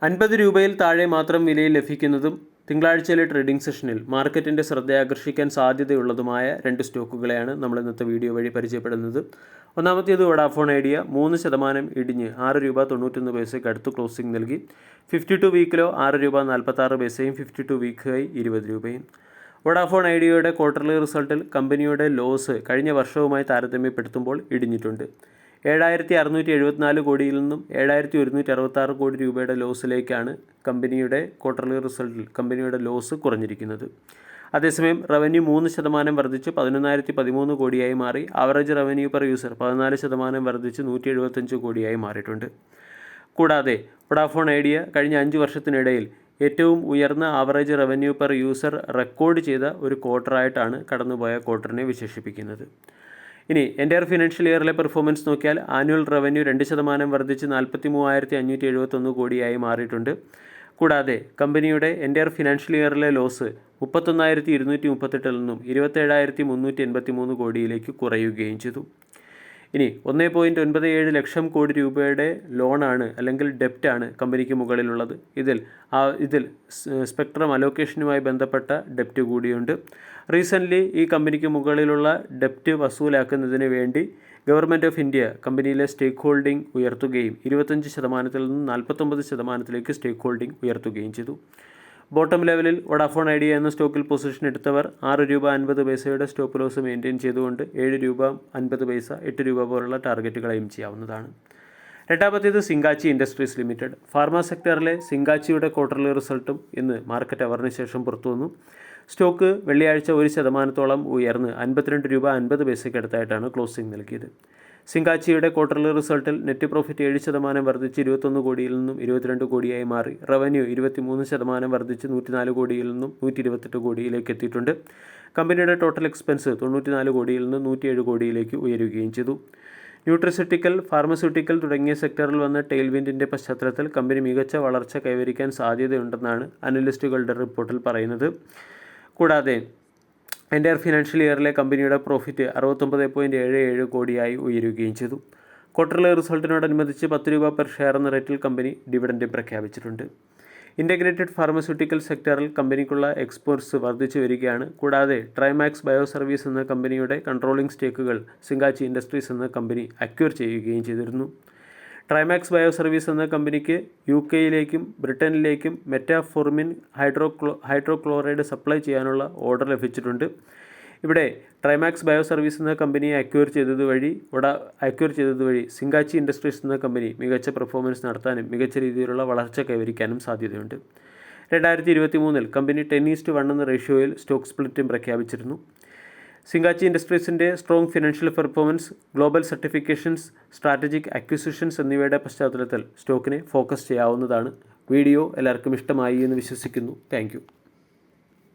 50 രൂപയിൽ താഴെ മാത്രം വിലയിൽ ലഭിക്കുന്നതും തിങ്കളാഴ്ചയിലെ ട്രേഡിംഗ് സെഷനിൽ മാർക്കറ്റിൻ്റെ ശ്രദ്ധയാകർഷിക്കാൻ സാധ്യതയുള്ളതുമായ 2 സ്റ്റോക്കുകളെയാണ് നമ്മൾ ഇന്നത്തെ വീഡിയോ വഴി പരിചയപ്പെടുന്നത്. ഒന്നാമത്തേത് വോഡാഫോൺ ഐഡിയ 3% ഇടിഞ്ഞ് 6 രൂപ 91 പൈസയ്ക്ക് അടുത്ത് ക്ലോസിംഗ് നൽകി. 52 വീക്കിലോ 6 രൂപ 46 പൈസയും 52 വീക്ക് ഹൈ 20 രൂപയും. വോഡാഫോൺ ഐഡിയയുടെ ക്വാർട്ടർലി റിസൾട്ടിൽ കമ്പനിയുടെ ലോസ് കഴിഞ്ഞ വർഷവുമായി താരതമ്യപ്പെടുത്തുമ്പോൾ ഇടിഞ്ഞിട്ടുണ്ട്. 7,674 കോടിയിൽ നിന്നും 7,166 കോടി രൂപയുടെ ലോസിലേക്കാണ് കമ്പനിയുടെ ക്വാർട്ടർലി റിസൾട്ടിൽ കമ്പനിയുടെ ലോസ് കുറഞ്ഞിരിക്കുന്നത്. അതേസമയം റവന്യൂ 3% വർദ്ധിച്ച് 11,013 കോടിയായി മാറി. ആവറേജ് റവന്യൂ പെർ യൂസർ 14% വർദ്ധിച്ച് 175 കോടിയായി മാറിയിട്ടുണ്ട്. കൂടാതെ വോഡാഫോൺ ഐഡിയ കഴിഞ്ഞ 5 വർഷത്തിനിടയിൽ ഏറ്റവും ഉയർന്ന average revenue per user record ചെയ്ത ഒരു ക്വാർട്ടറായിട്ടാണ് കടന്നുപോയ ക്വാർട്ടറിനെ വിശേഷിപ്പിക്കുന്നത്. ഇനി എൻ്റയർ ഫിനാൻഷ്യൽ ഇയറിലെ പെർഫോമൻസ് നോക്കിയാൽ ആനുവൽ റവന്യൂ 2% വർദ്ധിച്ച് 43,571 കോടിയായി മാറിയിട്ടുണ്ട്. കൂടാതെ കമ്പനിയുടെ എൻ്റയർ ഫിനാൻഷ്യൽ ഇയറിലെ ലോസ് 31,238 നിന്നും 27,383 കോടിയിലേക്ക് കുറയുകയും ചെയ്തു. ഇനി 1.97 ലക്ഷം കോടി രൂപയുടെ ലോണാണ് അല്ലെങ്കിൽ ഡെപ്റ്റാണ് കമ്പനിക്ക് മുകളിലുള്ളത്. ഇതിൽ സ്പെക്ട്രം അലോക്കേഷനുമായി ബന്ധപ്പെട്ട ഡെപ്റ്റ് കൂടിയുണ്ട്. റീസെൻ്റ്ലി ഈ കമ്പനിക്ക് മുകളിലുള്ള ഡെപ്റ്റ് വസൂലാക്കുന്നതിന് വേണ്ടി ഗവൺമെൻറ് ഓഫ് ഇന്ത്യ കമ്പനിയിലെ സ്റ്റേക്ക് ഹോൾഡിംഗ് ഉയർത്തുകയും 25% നിന്നും 49% സ്റ്റേക്ക് ഹോൾഡിംഗ് ഉയർത്തുകയും ചെയ്തു. ബോട്ടം ലെവലിൽ വോഡാഫോൺ ഐഡിയ എന്ന സ്റ്റോക്കിൽ പൊസിഷൻ എടുത്തവർ 6 രൂപ 50 പൈസയുടെ സ്റ്റോപ്പ് ലോസ് മെയിൻറ്റെയിൻ ചെയ്തുകൊണ്ട് 7 രൂപ 50 പൈസ 8 രൂപ പോലുള്ള ടാർഗറ്റുകൾ എയിം ചെയ്യാവുന്നതാണ്. രണ്ടാമത്തേത് സിങ്കാച്ചി ഇൻഡസ്ട്രീസ് ലിമിറ്റഡ്. ഫാർമ സെക്ടറിലെ സിങ്കാച്ചിയുടെ ക്വാർട്ടർലി റിസൾട്ടും ഇന്ന് മാർക്കറ്റ് അവറിന് ശേഷം പുറത്തു വന്നു. സ്റ്റോക്ക് വെള്ളിയാഴ്ച 1% ഉയർന്ന് 52 രൂപ 50 പൈസയ്ക്ക് അടുത്തായിട്ടാണ് ക്ലോസിംഗ് നൽകിയത്. സിങ്കാച്ചിയുടെ ക്വാർട്ടർലി റിസൾട്ടിൽ നെറ്റ് പ്രോഫിറ്റ് 7% വർദ്ധിച്ച് 21 കോടിയിൽ നിന്നും 22 കോടിയായി മാറി. റവന്യൂ 23% വർദ്ധിച്ച് 104 കോടിയിൽ നിന്നും 128 കോടിയിലേക്ക് എത്തിയിട്ടുണ്ട്. കമ്പനിയുടെ ടോട്ടൽ എക്സ്പെൻസ് 94 കോടിയിൽ നിന്ന് 107 കോടിയിലേക്ക് ഉയരുകയും ചെയ്തു. ന്യൂട്രിസ്യൂട്ടിക്കൽ, ഫാർമസ്യൂട്ടിക്കൽ തുടങ്ങിയ സെക്ടറിൽ വന്ന ടെയിൽവിൻഡിൻ്റെ പശ്ചാത്തലത്തിൽ കമ്പനി മികച്ച വളർച്ച കൈവരിക്കാൻ സാധ്യതയുണ്ടെന്നാണ് അനലിസ്റ്റുകളുടെ റിപ്പോർട്ടിൽ പറയുന്നത്. കൂടാതെ എൻ്റയർ ഫിനാൻഷ്യൽ ഇയറിലെ കമ്പനിയുടെ പ്രോഫിറ്റ് 69.77 കോടിയായി ഉയരുകയും ചെയ്തു. ക്വാർട്ടർലി റിസൾട്ടിനോടനുബന്ധിച്ച് 10 രൂപ പെർ ഷെയർ എന്ന റേറ്റിൽ കമ്പനി ഡിവിഡൻഡ് പ്രഖ്യാപിച്ചിട്ടുണ്ട്. ഇൻ്റഗ്രേറ്റഡ് ഫാർമസ്യൂട്ടിക്കൽ സെക്ടറിൽ കമ്പനിക്കുള്ള എക്സ്പോർട്സ് വർദ്ധിച്ചു വരികയാണ്. കൂടാതെ ട്രൈമാക്സ് ബയോ സർവീസ് എന്ന കമ്പനിയുടെ കൺട്രോളിംഗ് സ്റ്റേക്കുകൾ സിങ്കാച്ചി ഇൻഡസ്ട്രീസ് എന്ന കമ്പനി അക്വയർ ചെയ്യുകയും ചെയ്തിരുന്നു. ട്രൈമാക്സ് ബയോ സർവീസ് എന്ന കമ്പനിക്ക് UK-യിലേക്കും ബ്രിട്ടനിലേക്കും മെറ്റാഫോർമിൻ ഹൈഡ്രോക്ലോറൈഡ് സപ്ലൈ ചെയ്യാനുള്ള ഓർഡർ ലഭിച്ചിട്ടുണ്ട്. ഇവിടെ ട്രൈമാക്സ് ബയോ സർവീസ് എന്ന കമ്പനിയെ അക്വയർ ചെയ്തത് വഴി സിങ്കാച്ചി ഇൻഡസ്ട്രീസ് എന്ന കമ്പനി മികച്ച പെർഫോമൻസ് നടത്താനും മികച്ച രീതിയിലുള്ള വളർച്ച കൈവരിക്കാനും സാധ്യതയുണ്ട്. 2023 കമ്പനി 10:1 എന്ന റേഷ്യോയിൽ സ്റ്റോക്ക് സ്പ്ലിറ്റും പ്രഖ്യാപിച്ചിരുന്നു. സിങ്കാച്ചി ഇൻഡസ്ട്രീസിൻ്റെ strong financial performance, global certifications, strategic acquisitions എന്നിവയുടെ പശ്ചാത്തലത്തിൽ സ്റ്റോക്കിനെ ഫോക്കസ് ചെയ്യാവുന്നതാണ്. വീഡിയോ എല്ലാവർക്കും ഇഷ്ടമായി എന്ന് വിശ്വസിക്കുന്നു. താങ്ക്